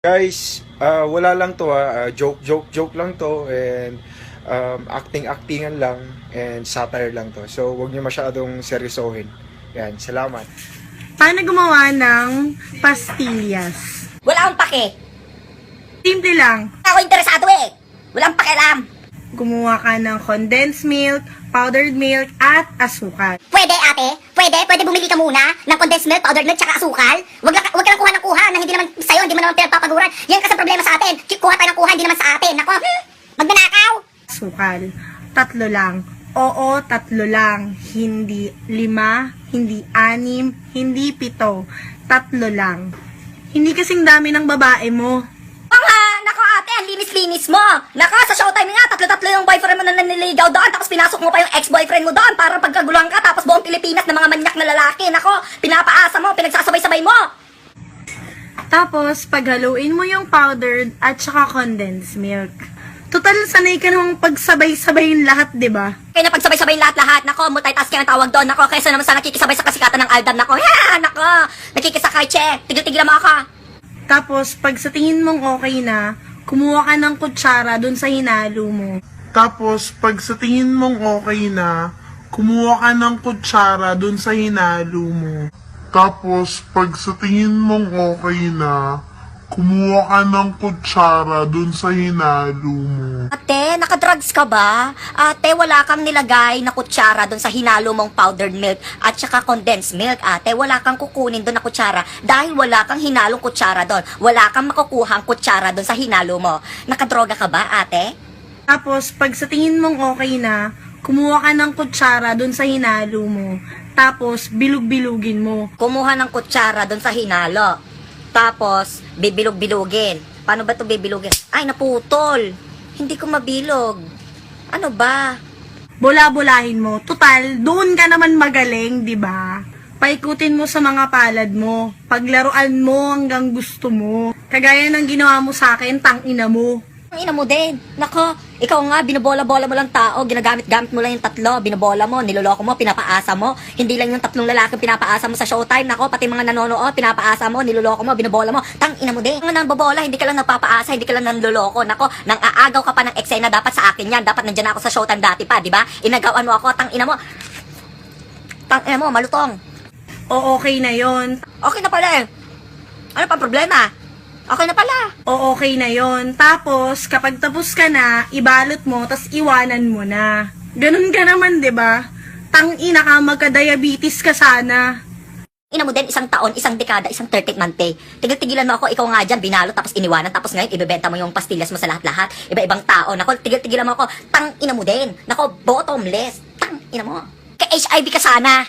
Guys, wala lang to joke lang to and acting-actingan lang and satire lang to. So, wag niyo masyadong seryosohin. Yan, salamat. Paano gumawa ng pastillas? Wala akong pake. Simple lang. Ako interesado eh. Walang pakialam. Gumawa ka ng condensed milk, powdered milk, at asukal. Pwede ate? Pwede bumili ka muna ng condensed milk, powdered milk, tsaka asukal? Wag ka lang kuha ng kuha na hindi naman sa'yo, hindi mo naman pinagpapaguran. Yan kasi problema sa atin. Kuha tayo ng kuha, hindi naman sa atin. Nako, magnanakaw. Asukal. 3 lang. Oo, 3 lang. Hindi 5, hindi 6, hindi 7. 3 lang. Hindi kasing dami ng babae mo. Nako ate, ang linis-linis mo. Nako, sa showtime nga, 3 yung boyfriend mo na naniligaw doon, tapos pinasok mo pa yung ex-boyfriend mo doon para pagkaguluhan ka, tapos buong Pilipinas na mga manyak na lalaki. Nako, pinapaasa mo, pinagsasabay-sabay mo. Tapos, paghaluin mo yung powdered at saka condensed milk. Total, sanay ka namang pagsabay-sabayin lahat, di ba? Kaya na pagsabay-sabay lahat-lahat. Nako, multitasking ang tawag doon. Nako, kaysa naman sa nakikisabay sa kasikatan ng Aldab. Nako, nako, nakikisakay, che. Tigil-tigilan mo ako. Tapos, pag sa tingin mong okay na, kumuha ka ng kutsara dun sa hinalo mo. Tapos, pag sa tingin mong okay na, kumuha ka ng kutsara dun sa hinalo mo. Tapos, pag sa tingin mong okay na, kumuha ka ng kutsara dun sa hinalo mo. Ate, nakadrugs ka ba? Ate, wala kang nilagay na kutsara doon sa hinalo mong powdered milk at saka condensed milk. Ate, wala kang kukunin doon na kutsara dahil wala kang hinalong kutsara doon. Wala kang makukuhang kutsara doon sa hinalo mo. Nakadroga ka ba, ate? Tapos, pag sa tingin mong okay na, kumuha ka ng kutsara dun sa hinalo mo. Tapos, bilug-bilugin mo. Kumuha ng kutsara doon sa hinalo. Tapos, bibilog-bilugin. Paano ba ito bibilugin? Ay, naputol. Hindi ko mabilog. Ano ba? Bola-bolahin mo. Total, doon ka naman magaling, di ba? Paikutin mo sa mga palad mo. Paglaruan mo hanggang gusto mo. Kagaya ng ginawa mo sa akin, tangina mo. Ang ina mo din. Nako, ikaw nga, binobola-bola mo lang tao, ginagamit-gamit mo lang yung 3, binobola mo, niloloko mo, pinapaasa mo. Hindi lang yung 3 lalaki pinapaasa mo sa showtime. Nako, pati mga nanonood, pinapaasa mo, niloloko mo, binobola mo. Tang ina mo din. Ang nambobola, hindi ka lang nagpapaasa, hindi ka lang nanloloko. Nako, nang aagaw ka pa ng eksena, dapat sa akin yan. Dapat nandiyan ako sa showtime dati pa, di ba? Inagawan mo ako, tang ina mo. Tang ina mo, malutong. O okay na yon. Okay na pala eh. Ano pa problema? Okay na pala. O okay na yon. Tapos, kapag tapos ka na, ibalot mo, tas iwanan mo na. Ganun ka naman, di ba? Tangina ka, magka-diabetes ka sana. Ina mo din, 1 taon, 1 dekada, 1 30th month eh. Tigil-tigilan mo ako, ikaw nga dyan, binalo, tapos iniwanan, tapos ngayon, ibebenta mo yung pastillas mo sa lahat-lahat. Iba-ibang tao. Nako, tigil-tigilan mo ako, tang ina mo din. Nako, bottomless. Tang ina mo. Ka-HIV ka sana.